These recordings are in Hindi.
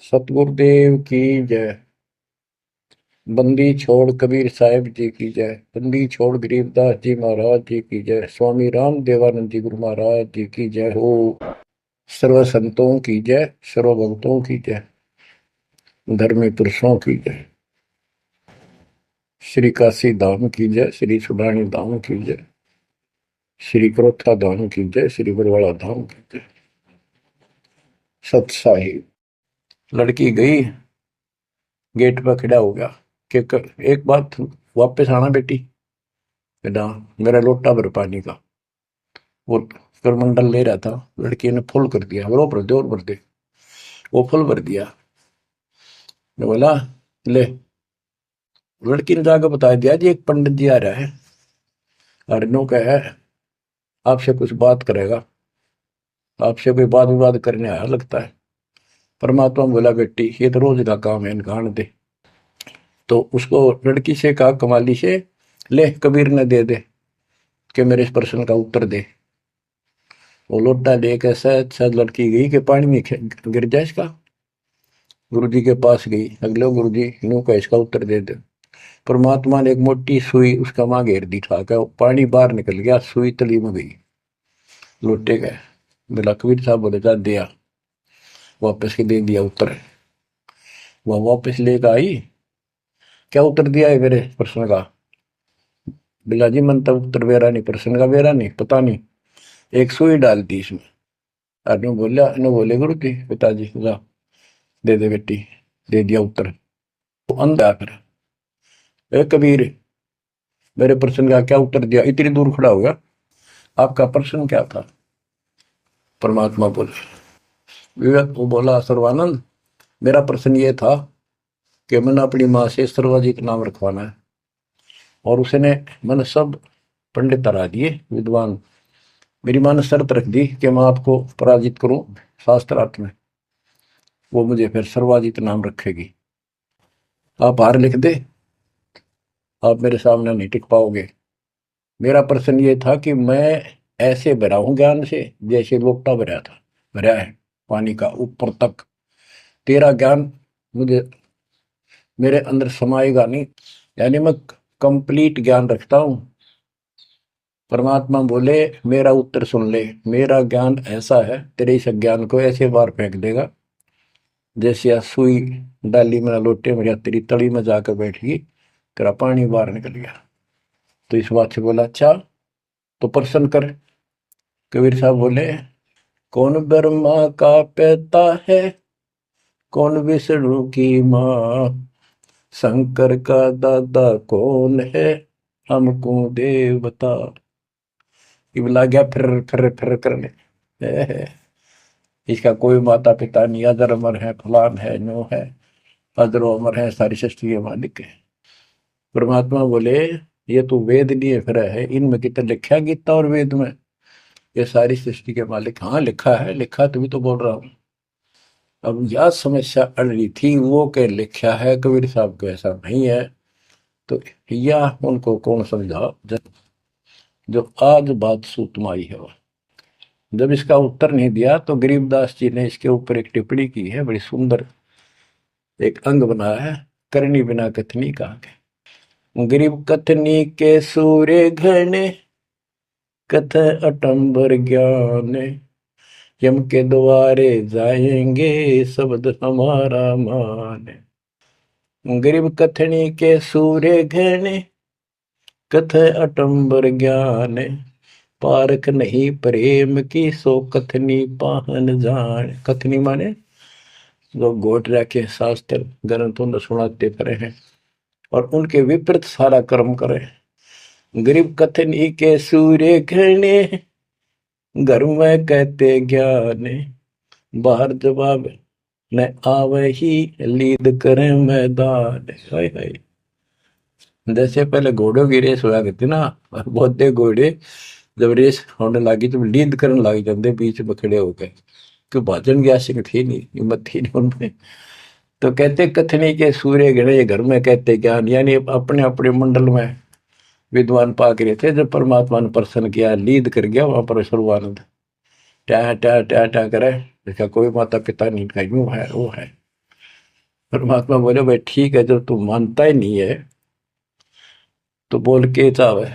सतगुरुदेव की जय। बंदी छोड़ कबीर साहिब जी की जय। बंदी छोड़ गरीबदास जी महाराज जी की जय। स्वामी राम देवानंद जी गुरु महाराज जी की जय हो। सर्व संतों की जय, सर्व भक्तों की जय, धर्मी पुरुषों की जय। श्री काशी धाम की जय, श्री सुडानी धाम की जय, श्री क्रोथा धाम की जय, श्री बरवाड़ा धाम की जय। सत साहिब। लड़की गई, गेट पर खड़ा हो गया कि एक बात, वापस आना बेटी। बेटा मेरा लोटा भर पानी का। वो करमंडल ले रहा था, लड़की ने फुल कर दिया, वो भर दे और भर दे। वो फुल भर दिया। मैं बोला ले। लड़की ने जाकर बता दिया जी एक पंडित जी आ रहा है और नो का है, आपसे कुछ बात करेगा, आपसे कोई बात विवाद करने आया लगता है। परमात्मा बोला बेटी ये तो रोज का काम है, इनका आने दे। तो उसको लड़की से कहा कमाली से, ले कबीर ने दे दे कि मेरे इस प्रश्न का उत्तर दे। वो लोटा लेकर शायद शायद लड़की गई कि पानी में गिर जाए इसका। गुरु जी के पास गई, अगले गुरु जी यूं का इसका उत्तर दे दे। परमात्मा ने एक मोटी सुई उसका मां घेर दी था, क्या पानी बाहर निकल गया, सुई तली में गई। लोटे गए। बोला कबीर साहब बोले जा दिया, वापस के दे दिया उत्तर। वह वापस लेकर आई, क्या उत्तर दिया है मेरे प्रश्न का। बिला जी मन तब उत्तर बेरा नहीं, प्रश्न का बेरा नहीं, पता नहीं। एक सुई डाल दी इसमें। अनु बोला, अनु बोले गुरु जी पिताजी जा दे दे बेटी, दे दिया उत्तर। वो अंधा फिर, ए कबीर मेरे प्रश्न का क्या उत्तर दिया, इतनी दूर खड़ा हो गया, आपका प्रश्न क्या था। परमात्मा बोले, विवेक वो बोला सर्वानंद मेरा प्रश्न ये था कि मैंने अपनी माँ से सर्वाजी का नाम रखवाना है, और उसने मैंने सब पंडित हरा दिए विद्वान। मेरी माँ ने शर्त रख दी कि मैं आपको पराजित करूं शास्त्रार्थ में, वो मुझे फिर सर्वाजित नाम रखेगी। आप हार लिख दे, आप मेरे सामने नहीं टिक पाओगे। मेरा प्रश्न ये था कि मैं ऐसे भरा हूं ज्ञान से जैसे लोटा भरा था, भरा है पानी का ऊपर तक। तेरा ज्ञान मुझे मेरे अंदर समाएगा नहीं, यानी मैं कंप्लीट ज्ञान रखता हूं। परमात्मा बोले मेरा उत्तर सुन ले, मेरा ज्ञान ऐसा है तेरे इस ज्ञान को ऐसे बार फेंक देगा जैसे सुई डाली में लोटे में तेरी तली में जाकर बैठ गई, तेरा पानी बाहर निकल गया। तो इस बात से बोला अच्छा तो प्रश्न कर। कबीर साहब बोले कौन ब्रह्मा का पिता है, कौन विष्णु की माँ, शंकर का दादा कौन है, हमको देव बता। ये लग गया फिर करने। इसका कोई माता पिता नहीं, अजर अमर है, फलान है, नो है, अजरो अमर है, सारी सृष्टि के मालिक है। परमात्मा बोले ये तो वेद लिए फिर है, इनमें कितना लिखा है गीता और वेद में ये सारी सृष्टि के मालिक। हाँ लिखा है, लिखा तभी तो बोल रहा हूँ। अब यह समस्या अड़ रही थी, वो क्या लिखा है कबीर साहब को ऐसा नहीं है, तो यह उनको कौन समझा जो आज बात सूतम आई है। जब इसका उत्तर नहीं दिया तो गरीबदास जी ने इसके ऊपर एक टिप्पणी की है, बड़ी सुंदर एक अंग बनाया है, करनी बिना कथनी कहा के। गरीब कथनी के सूर्य घने, कथ अटंबर ज्ञान, यम के द्वारे जाएंगे शब्द हमारा मान। गरीब कथनी के सूर्य घने, कथ अटंबर ज्ञान, पारख नहीं प्रेम की सो कथनी पाहन जान। कथनी माने जो गोट रखे शास्त्र ग्रंथों ने सुनाते पड़े हैं और उनके विपरीत सारा कर्म करे। गरीब कथनी के सूर्य घने, घर में कहते ज्ञान, बाहर जवाब न आवे ही लीद करे मैदान। हाय हाय। जैसे पहले घोड़ों की रेस हुआ करती ना, बहुत दे घोड़े जब रेस होने लगी तो लीद करने लग जाते बीच में खड़े होकर, क्यों भाजन की आशिक थी नहीं, हिम्मत थी नहीं उनमें। तो कहते कथनी के सूर्य गणे घर में कहते ज्ञान, यानी अपने अपने मंडल में विद्वान पाक रहे थे। जब परमात्मा ने प्रसन्न किया, लीद कर गया वहां पर सर्वानंद ट्या ट्या ट्या ट्या करे, इसका कोई माता पिता नहीं, का यूं है वो है। परमात्मा बोले भाई ठीक है, जब तू मानता ही नहीं है तो बोल के चाहे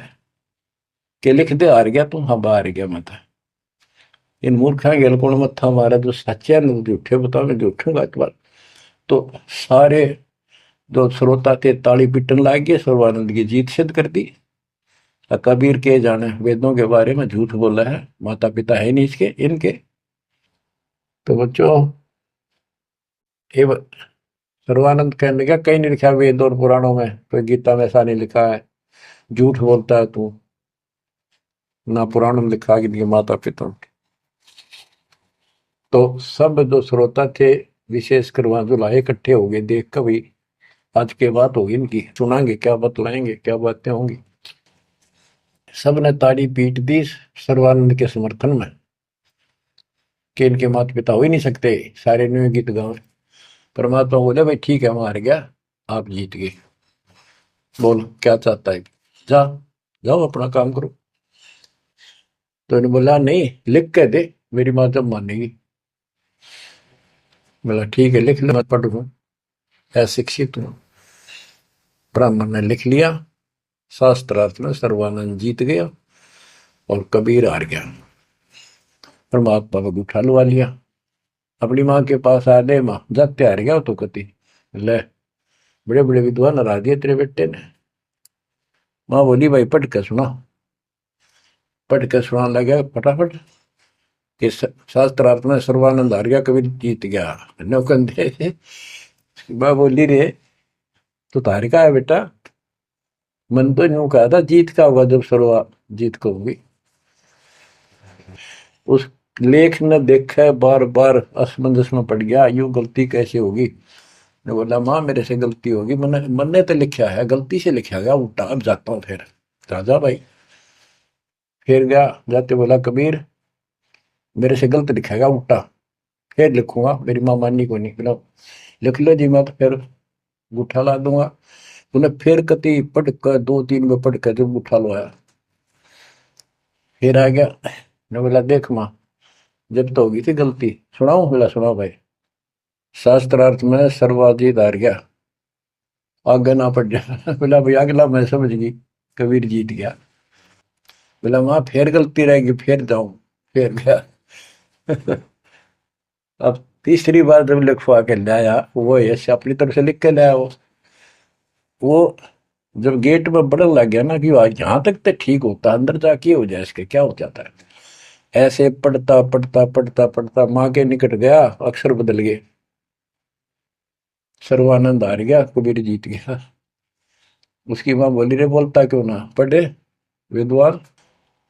के लिख दे, हार गया तू, हाँ हार गया मत। इन मूर्खा गेल कौन मत्था मारा, जो सच्चे ने झूठे बताओ, मैं झूठूंगा इस बार। तो सारे जो श्रोता थे ताली पीटन लाग गए, सर्वानंद की जीत सिद्ध कर दी। कबीर के जाने वेदों के बारे में झूठ बोला है, माता पिता है नहीं इसके इनके। तो बच्चों, ये सर्वानंद कहने लगा कहीं नहीं लिखा वेद और पुराणों में, कोई गीता में ऐसा नहीं लिखा है, झूठ बोलता है तू, ना पुराण में लिखा कि माता पिता। तो सब जो श्रोता थे, विशेषकर वहां जो लाए इकट्ठे हो गए, देख कर भाई आज के बात होगी इनकी, सुनाएंगे क्या बतलाएंगे, क्या बातें होंगी। सब ने ताड़ी पीट दी सर्वानंद के समर्थन में कि इनके माता पिता हो ही नहीं सकते, सारे न्यू गीत गावे। परमात्मा बोले भाई ठीक है, हम हार गया, आप जीत गए, बोल क्या चाहता है, जा जाओ अपना काम करो। तो इन्होंने बोला नहीं, लिख के दे, मेरी माँ जब मानेगी। बोला ठीक है, लिख ले, मैं पढ़ लूँ, अशिक्षित हूँ। ब्राह्मण ने लिख लिया, शास्त्रार्थ में सर्वानंद जीत गया और कबीर हार गया। परमात्मा को उठा लुआ लिया, अपनी माँ के पास आ दे, माँ जाते हार गया तो कति ले, बड़े बड़े विद्वान हरा दिए तेरे बेटे ने। माँ बोली भाई पढ़ के सुना, पढ़ के सुना लगा फटाफट कि शास्त्रार्थ में सर्वानंद हार गया, कबीर जीत गया। नौकंदे माँ बोली रे तो तार का है बेटा, मन तो यूं कहा था जीत का होगा जब सर्वा जीत को होगी। उस लेख ने देखा, बार बार असमंजस में पड़ गया, यूं गलती कैसे होगी। ने बोला माँ मेरे से गलती होगी, मन ने तो लिखा है, गलती से लिखा गया उल्टा, अब जाता हूँ फिर। राजा भाई फिर गया, जाते बोला कबीर मेरे से गलत लिखा गया उल्टा, फिर लिखूंगा, मेरी माँ माननी को नहीं। बोला लिख लो जी, मैं तो फिर गुठा ला दूंगा। उन्हें फिर कति पढ़ कर, दो तीन में पढ़ कर जब गुठा लो आया, फिर आ गया। ने बोला देख माँ, जब तो होगी थी गलती, सुनाऊ। बोला सुनाओ भाई। शास्त्रार्थ में सर्वाधिक हार गया, आगे ना पड़ जा। बोला भाई अगला मैं समझ गई, कबीर जीत गया। बोला वहां फिर गलती रहेगी, फिर जाऊं, फिर गया। अब तीसरी बार जब लिखवा के लाया, वो ऐसे अपनी तरफ से लिख के लाया, वो जब गेट में बढ़न लग गया ना कि यहाँ तक तो ठीक होता, अंदर जाके हो जाए इसके क्या हो जाता है। ऐसे पढ़ता पढ़ता पढ़ता पढ़ता माँ के निकट गया, अक्षर बदल गए, सर्वानंद हार गया, कबीर जीत गया। उसकी माँ बोली रे बोलता क्यों ना, पढ़े विद्वान,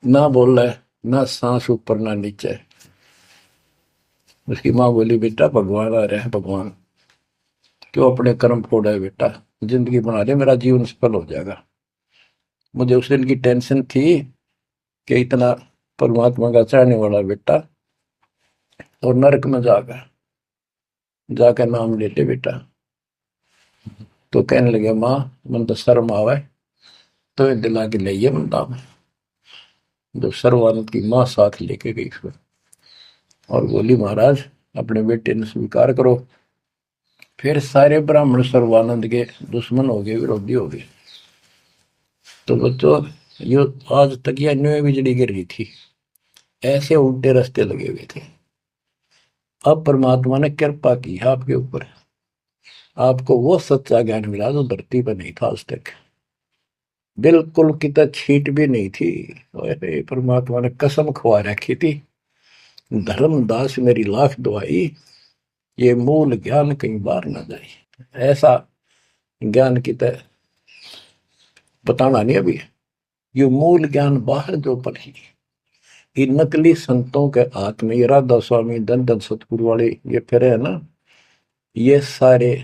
ना बोल रहा है, ना सांस ऊपर ना नीचे। उसकी माँ बोली बेटा भगवान आ रहा है, भगवान क्यों अपने कर्म फोड़ा है बेटा, जिंदगी बना दे, मेरा जीवन सफल हो जाएगा। मुझे उस दिन की टेंशन थी कि इतना परमात्मा का चाहने वाला बेटा और नरक में जाकर नाम ले ले बेटा। तो कहने लगे माँ मन तो शर्म आवे, तो दिला के ले बंदा में। जब सर्वानंद की माँ साथ लेके गई फिर, और बोली महाराज अपने बेटे ने स्वीकार करो। फिर सारे ब्राह्मण सर्वानंद के दुश्मन हो गए, विरोधी हो गए। तो बच्चों ये आज तक यह न्यू बिजली गिर रही थी, ऐसे उल्टे रास्ते लगे हुए थे। अब परमात्मा ने कृपा की आपके ऊपर, आपको वो सच्चा ज्ञान मिला जो धरती पर नहीं था आज तक, बिल्कुल कितना छीट भी नहीं थी। परमात्मा ने कसम खवा रखी थी, धर्मदास मेरी लाख दुआई, ये मूल ज्ञान कहीं बार ना जाए। ऐसा ज्ञान की तरह बताना नहीं अभी, ये मूल ज्ञान बाहर जो पढ़ी, ये नकली संतों के हाथ में, ये राधा स्वामी धन धन सतगुरु वाले ये फिर है ना, ये सारे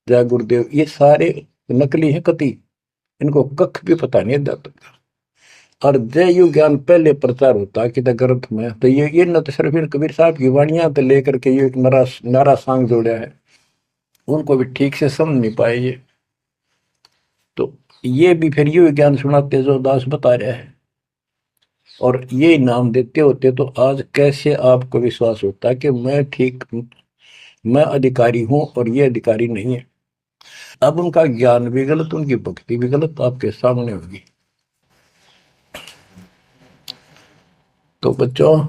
जय गुरुदेव, ये सारे नकली हैं कति, इनको कख भी पता नहीं अध्यात्म का। और जय यु ज्ञान पहले प्रचार होता कि ग्रंथ में, तो ये न तो सिर्फ इन कबीर साहब की वाणियां तो लेकर के ये एक नारा सांग जोड़ा है, उनको भी ठीक से समझ नहीं पाए ये। तो ये भी फिर ये ज्ञान सुनाते जो दास बता रहा है, और ये नाम देते होते, तो आज कैसे आपको विश्वास होता है कि मैं ठीक मैं अधिकारी हूं और ये अधिकारी नहीं है। अब उनका ज्ञान भी गलत, उनकी भक्ति भी गलत आपके सामने होगी। तो बच्चों,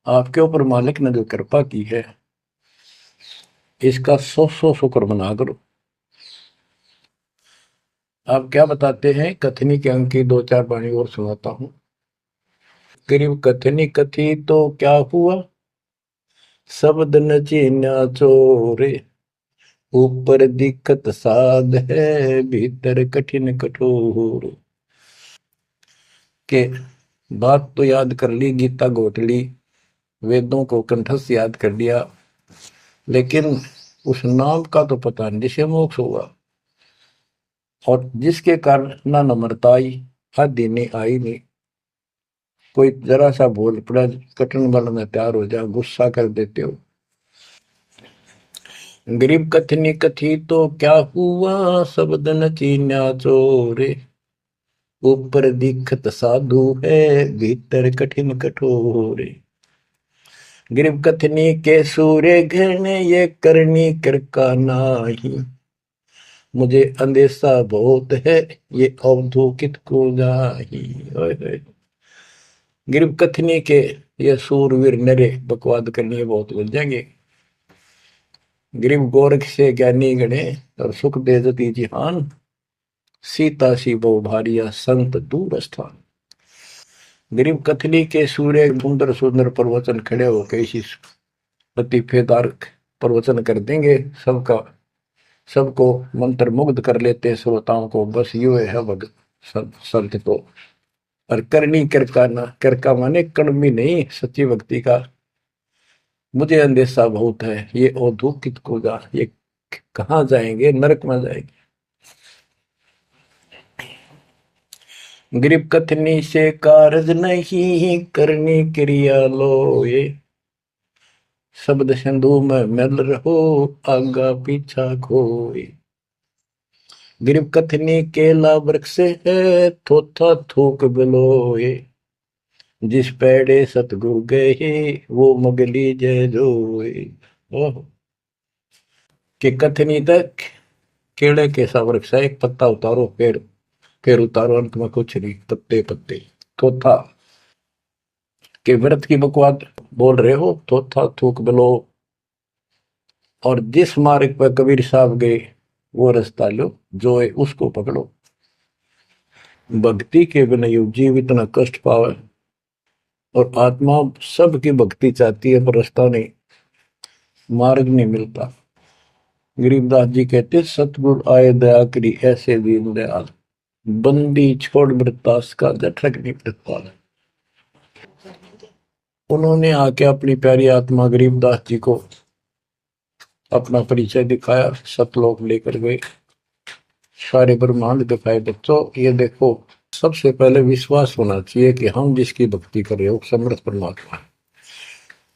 आपके ऊपर मालिक ने जो कृपा की है, इसका सौ सौ शुक्र मना करो। आप क्या बताते हैं, कथनी के अंक की दो चार वाणी और सुनाता हूं। गरीब कथनी कथी तो क्या हुआ, शब्द न चीन्या चोरे, ऊपर दिक्कत साध है, भीतर कठिन कठोर। के बात तो याद कर ली, गीता घोट ली, वेदों को कंठस्थ याद कर लिया, लेकिन उस नाम का तो पता नहीं जिसे मोक्ष होगा, और जिसके कारण ना नम्रता आई, आदि नहीं आई नहीं। कोई जरा सा बोल पड़ा, कटन वाला में तैयार हो जा, गुस्सा कर देते हो। गरीब कथनी कथी तो क्या हुआ, शब्द न चीन्या चोरे, ऊपर दिखत साधु है, भीतर कठिन कठोरे। गरीब कथनी के सूर्य घृण, ये करनी कर का नाही, मुझे अंदेशा बहुत है, ये अवधूकित को जाही। गिरब कथनी के ये सूरवीर नरे बकवाद करनी बहुत बन जाएंगे। गिरिब गोरख से ज्ञानी गणे, और सुख बेजती जिहान, सीता सी बहु भारिया, संत दूर स्थान। गिरिब कथनी के सूर्य सुंदर सुंदर प्रवचन खड़े होकर इसी लतीफेदार प्रवचन कर देंगे, सबका सबको मंत्र मुग्ध कर लेते श्रोताओं को। बस यू है भगत संत तो। और करनी करका ना, करका माने कड़मी नहीं, सच्ची भक्ति का मुझे अंदेशा बहुत है, ये औधुकित को जा, ये कहाँ जाएंगे, नरक में जाएंगे। गरीब कथनी से कारज नहीं, करनी क्रिया लो ये, शब्द सिंधु में मिल रहो, आगा पीछा खोए। गरीब कथनी केला वृक्ष है, थोथा थूक बिलोए, जिस पेड़े सतगुरु गए, वो मगली जय जोए। ओह, कि कथनी तक केले के सा वृक्ष है, एक पत्ता उतारो फिर उतारो, अंत में कुछ नहीं, पत्ते पत्ते। थोथा के व्रत की बकवाद बोल रहे हो, थोथा थूक बिलो, और जिस मार्ग पर कबीर साहब गए वो रास्ता लो, जो है उसको पकड़ो। भक्ति के बिना यू जीव इतना कष्ट पावे, और आत्मा सबकी भक्ति चाहती है पर रास्ता नहीं, मार्ग नहीं मिलता। गरीबदास जी कहते, सतगुरु आए दया करी, ऐसे दीन दयाल, बंदी छोड़ वृतास का, जठरक नहीं प्रतिपाल। उन्होंने आके अपनी प्यारी आत्मा गरीबदास जी को अपना परिचय दिखाया, सतलोक लेकर गए, सारे ब्रह्मांड दिखाए। बच्चों ये देखो, सबसे पहले विश्वास होना चाहिए कि हम जिसकी भक्ति कर रहे हो समर्थ परमात्मा है,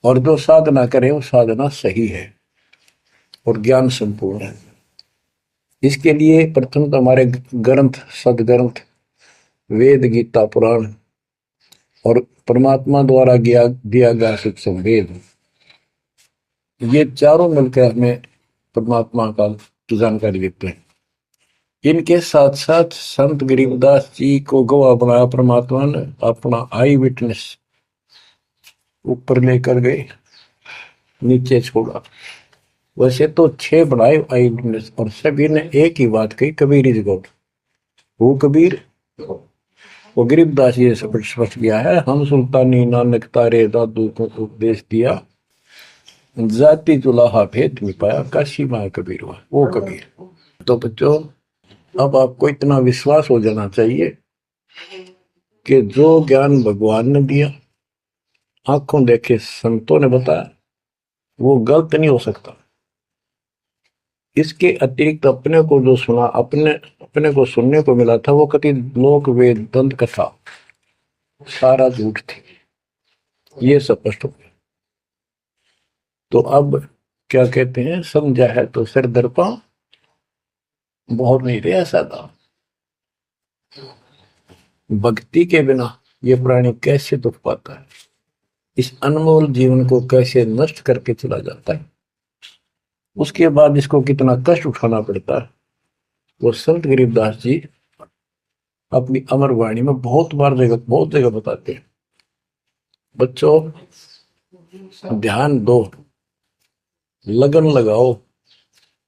और जो साधना करें वो साधना सही है और ज्ञान संपूर्ण है। इसके लिए प्रथम तो हमारे ग्रंथ, सदग्रंथ, वेद, गीता, पुराण और परमात्मा द्वारा दिया गया शिक्षण वेद, ये चारों मिलकर हमें परमात्मा का जानकारी देते हैं। इनके साथ साथ संत गरीबदास जी को गवाह बनाया परमात्मा ने, अपना आई विटनेस ऊपर लेकर गए, नीचे छोड़ा। वैसे तो 6 बनाए आई विटनेस, और सभी ने एक ही बात कही, कबीर इज गॉड। वो कबीर, वो गरीबदास जी ने स्पष्ट किया है, हम सुल्तानी नानक तारे दादू को उपदेश दिया, जाति जुलाहा भेद नहीं पाया, काशी माँ कबीर हुआ, वो कबीर। तो बच्चों, अब आपको इतना विश्वास हो जाना चाहिए कि जो ज्ञान भगवान ने दिया, आंखों देखे संतों ने बताया, वो गलत नहीं हो सकता। इसके अतिरिक्त अपने को जो सुना, अपने को सुनने को मिला था, वो कति लोक वेद दंत कथा सारा झूठ थी, ये स्पष्ट हो गया। तो अब क्या कहते हैं, समझा है तो सिर दर्पा, बहुत नहीं रहा सादा। भक्ति के बिना ये प्राणी कैसे दुख पाता है, इस अनमोल जीवन को कैसे नष्ट करके चला जाता है। उसके बाद इसको कितना कष्ट उठाना पड़ता है वो संत गरीबदास जी अपनी अमर वाणी में बहुत जगह बताते हैं। बच्चों, ध्यान दो, लगन लगाओ,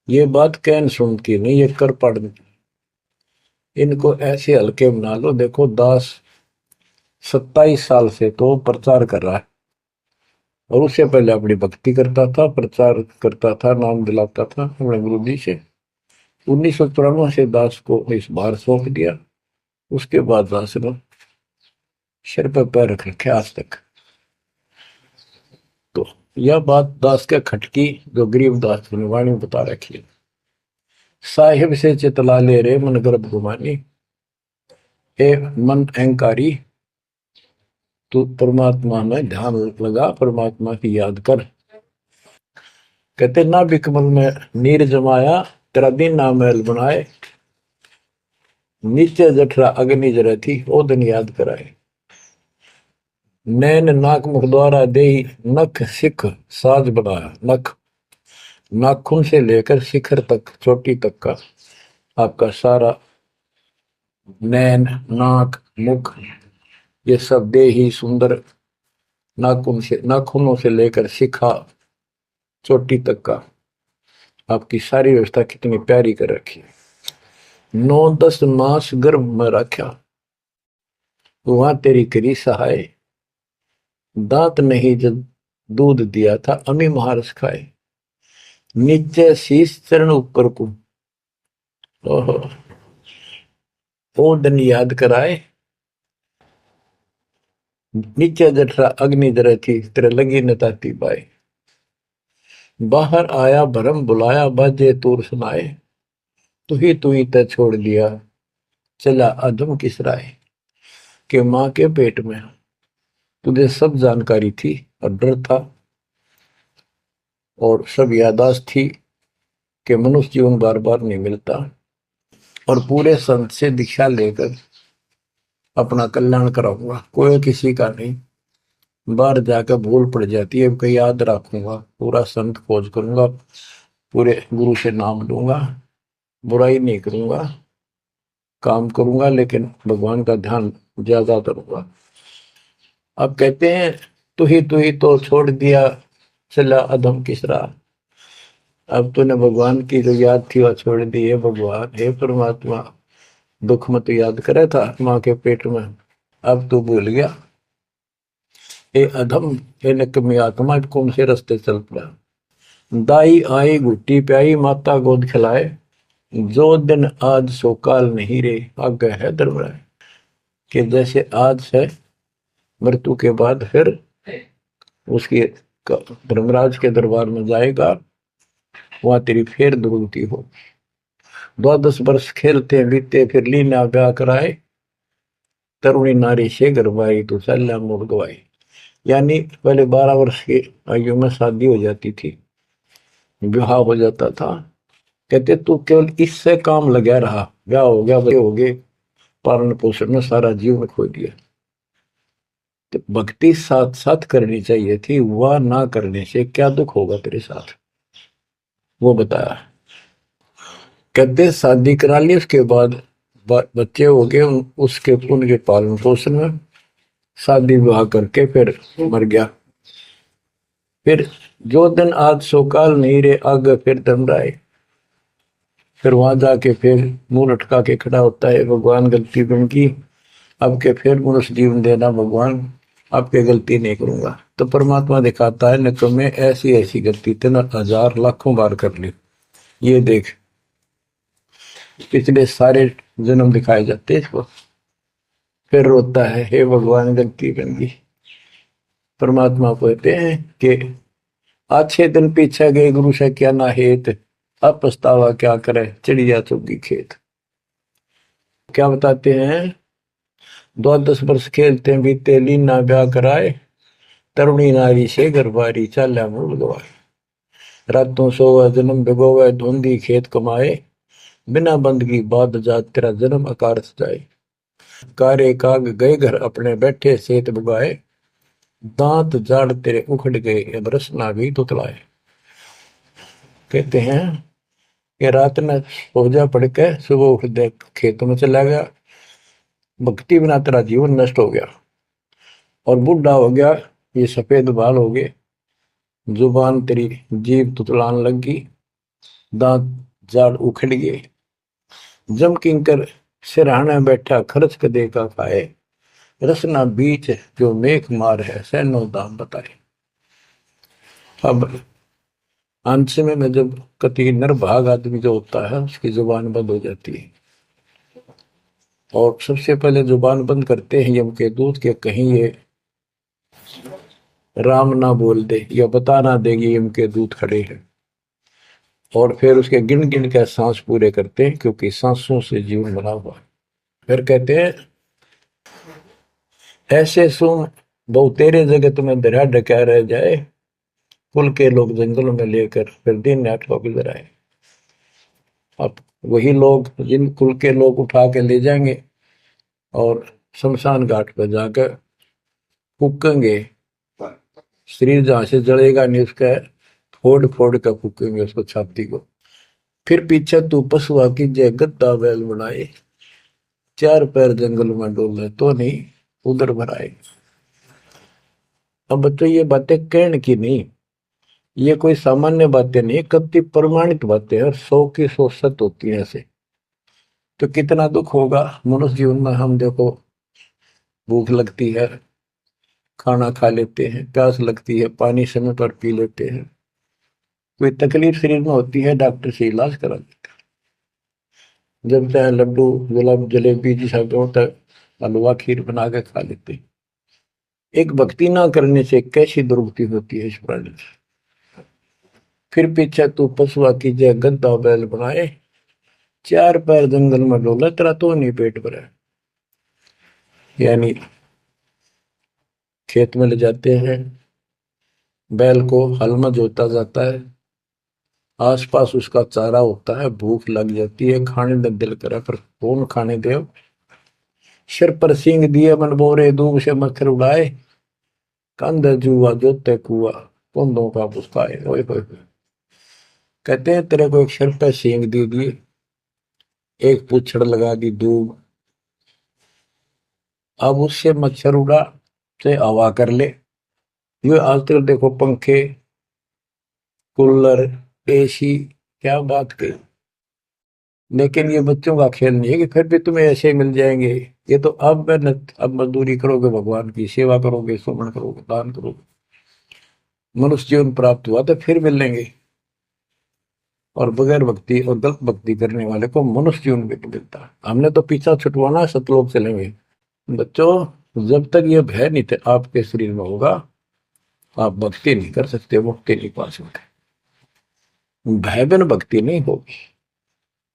ये बात कैन सुन की नहीं, ये कर पढ़। इनको ऐसे हल्के बना लो। देखो दास 27 साल से तो प्रचार कर रहा है, और उससे पहले अपनी भक्ति करता था, प्रचार करता था, नाम दिलाता था अपने गुरु जी से। 1994 से दास को इस बार सौंप दिया। उसके बाद दास ने सिर पर पैर रख रखे आज तक। तो यह बात दास के खटकी जो गरीब दास की वाणी बता रखी है। साहिब से चितला ले रे मन गर्भ गुमानी, ए मन अहंकारी, तू परमात्मा में ध्यान लगा, परमात्मा की याद कर। कहते ना बिकमल में नीर जमाया, तेरा दिन ना महल बनाए, नीचे जठरा अग्नि जरे थी, ओ दिन याद कराए। नैन नाक मुख द्वारा दे, नख सिख साज बनाया। नख, नाखून से लेकर शिखर तक, चोटी तक का आपका सारा नैन, नाक, मुख, ये सब दे ही सुंदर, नाखूनों से लेकर शिखा चोटी तक का आपकी सारी व्यवस्था कितनी प्यारी कर रखी है। 9-10 मास गर्भ में रखा, वहां तेरी करी सहाय, दांत नहीं जब दूध दिया था, अमी महारस खाए। नीचे शीश चरण ऊपर को, ओहो, ओ दिन याद कराए। नीचे जठरा अग्नि जरे थी, तेरे लगी न ताती बाई। बाहर आया भरम बुलाया, बाजे तूर सुनाए, तू ही तय छोड़ दिया, चला अधम किस राय। के माँ के पेट में तुझे सब जानकारी थी, और डर था, और सब यादाश्त थी कि मनुष्य जीवन बार बार नहीं मिलता, और पूरे संत से दीक्षा लेकर अपना कल्याण कराऊंगा, कोई किसी का नहीं। बाहर जाकर भूल पड़ जाती है, कहीं याद रखूंगा, पूरा संत खोज करूंगा, पूरे गुरु से नाम लूंगा, बुराई नहीं करूंगा, काम करूंगा, लेकिन भगवान का ध्यान ज्यादा करूंगा। अब कहते हैं तू ही तो छोड़ दिया, चला अधम किस राह। अब तूने भगवान की जो याद थी वह छोड़ दी है। भगवान, हे परमात्मा, दुख मत याद करे था माँ के पेट में, अब तू भूल गया। ए अधम, हे निकम्मी आत्मा, कौन से रास्ते चल पड़ा। दाई आई घुट्टी प्याई, माता गोद खिलाए, जो दिन आज सो काल नहीं रे, आगे है दरबार। कि जैसे आज है, मृत्यु के बाद फिर उसकी धर्मराज के दरबार में जाएगा, वहां तेरी फिर दुर्गति हो। 12 वर्ष खेलते बीते, फिर लीना ब्याह कराए, तरुणी नारी से गरबाई, तो सल्ला मोड़ गवाई। यानी पहले 12 वर्ष की आयु में शादी हो जाती थी, विवाह हो जाता था। कहते तू केवल इससे काम लगा रहा, ब्याह हो गया, बच्चे हो गए, पालन पोषण में सारा जीवन खो दिया। तो भक्ति साथ साथ करनी चाहिए थी, वह ना करने से क्या दुख होगा तेरे साथ, वो बताया। कहते शादी करा ली, उसके बाद बच्चे हो गए, उसके उनके पालन पोषण में शादी विवाह करके फिर मर गया। फिर जो दिन आज सो काल नहीं रे, आगे फिर धर्मराय। फिर वहां जाके फिर मुंह लटका के खड़ा होता है, भगवान गलती बन की, अब के फिर मनुष्य जीवन देना भगवान, आपके गलती नहीं करूंगा। तो परमात्मा दिखाता है निकम्मे, ऐसी ऐसी गलती तेना 1000 लाखों बार कर ली, ये देख। पिछले सारे जन्म दिखाए जाते इसको। फिर रोता है, हे भगवान गलती बन गई। परमात्मा कहते हैं कि अच्छे दिन पीछे गए गुरु से क्या ना हेत, अब पछतावा क्या करे, चिड़िया चुगी खेत। क्या बताते हैं, 12 वर्ष खेलते बीते, लीना ब्याह कराए, तरुणी नारी से गरबारी, चाल्या मूल गवाए। रातों सोवा जन्म भिगोवे, धुंधी खेत कमाए, बिना बंदगी बाद जात, तेरा जन्म आकार सजाए। कारे काग गए घर अपने, बैठे सेत बुगाए, दांत जाड़ तेरे उखड़ गए, अब रसना भी तुतलाए। कहते हैं कि रात में सो जा पड़ के सुबह उठ दे खेतों में चला गया, भक्ति बिना तेरा जीवन नष्ट हो गया और बूढ़ा हो गया, ये सफेद बाल हो गए, जुबान तेरी जीभ तुतलान लगी, दांत जाड़ उखड़ गए, जम किंकर सिरहाने बैठा खर्च कदे का खाए, रसना बीच जो मेघ मार है सैनो दाम बताए। अब अंत में जब कति निर्भाग आदमी जो होता है उसकी जुबान बंद हो जाती है, और सबसे पहले जुबान बंद करते हैं यम के दूत के कहीं ये राम ना बोल दे या बता ना देगी यम के दूत खड़े हैं, और फिर उसके गिन गिन के सांस पूरे करते हैं क्योंकि सांसों से जीवन बना हुआ है। फिर कहते हैं ऐसे सुन बहु तेरे जगत में दरिया ढका रह जाए, कुल के लोग जंगलों में लेकर फिर दिन रात को गुजर आए। अब वही लोग जिन कुल के लोग उठा के ले जाएंगे और शमशान घाट पर जाकर फूकेंगे, शरीर जहां से जलेगा नहीं उसका फोड़ फोड़ कर फूकेंगे उसको छाती को। फिर पीछे तू पशुआ की जय गद्दा बैल बनाए, चार पैर जंगल में डोले तो नहीं उधर भराए। अब बच्चों ये बातें कहने की नहीं, ये कोई सामान्य बातें नहीं, कति प्रमाणित बातें हैं, 100 की 100 सत्य होती है ऐसे। तो कितना दुख होगा मनुष्य जीवन में, हम देखो भूख लगती है खाना खा लेते हैं, प्यास लगती है पानी समय पर पी लेते हैं, कोई तकलीफ शरीर में होती है डॉक्टर से इलाज करा लेते हैं, जब चाहे लड्डू गुलाब जलेबी जी सब होता है हलवा खीर बना के खा लेते हैं। एक भक्ति ना करने से कैसी दुर्गति होती है इस प्राणी से। फिर पीछे तू पशुआ की जय गद्दा बैल बनाए, चार पैर जंगल में डोला तेरा तो नहीं पेट भरा। यानी खेत में ले जाते हैं, बैल को हल में जोता जाता है, आसपास उसका चारा होता है, भूख लग जाती है, खाने का दिल करे पर कौन खाने दे। सिर पर सींग दिए मन बोरे दूब से मच्छर उड़ाए, कंध जुआ जोते कुआ कुंदों का पुस्ताए। ओए होए, कहते हैं तेरे को एक सिर पर सींग दी दिए, एक पूछड़ लगा दी दूब, अब उससे मच्छर उड़ा से हवा कर ले। ये आजकल देखो पंखे कूलर एसी क्या बात कही, लेकिन ये बच्चों का खेल नहीं है कि फिर भी तुम्हें ऐसे मिल जाएंगे। ये तो अब मेहनत, अब मजदूरी करोगे, भगवान की सेवा करोगे, सुमन करोगे, दान करोगे, मनुष्य जीवन प्राप्त हुआ तो फिर मिलेंगे। और बगैर भक्ति और गलत भक्ति करने वाले को मनुष्य जीवन भी नहीं मिलता। हमने तो पीछा छुटवाना, सतलोक चलेंगे। बच्चों जब तक ये भय नहीं थे आपके शरीर में होगा, आप भक्ति नहीं कर सकते, मुक्ति नहीं पा सकते। भय बिन भक्ति नहीं होगी,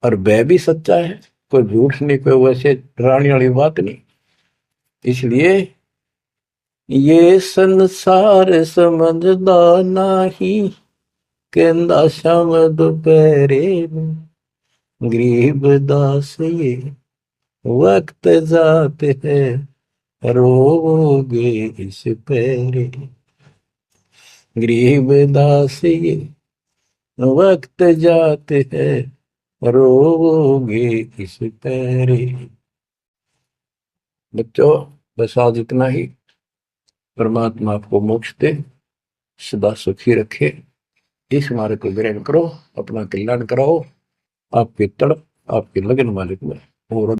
और भय भी सच्चा है, कोई झूठ नहीं, कोई वैसे डराने वाली बात नहीं। इसलिए ये संसार समझदा नहीं, कहंदा शाम दोपहरे गरीब दास ये वक्त जाते है रोगे इस पैरे, गरीब दास ये वक्त जाते हैं रोगे इस पैरे। बच्चों बस आज इतना ही। परमात्मा आपको मोक्ष दे, सदा सुखी रखे, इस मार्ग को ग्रहण करो, अपना कल्याण कराओ, आपके तड़प आपके लगन मालिक में और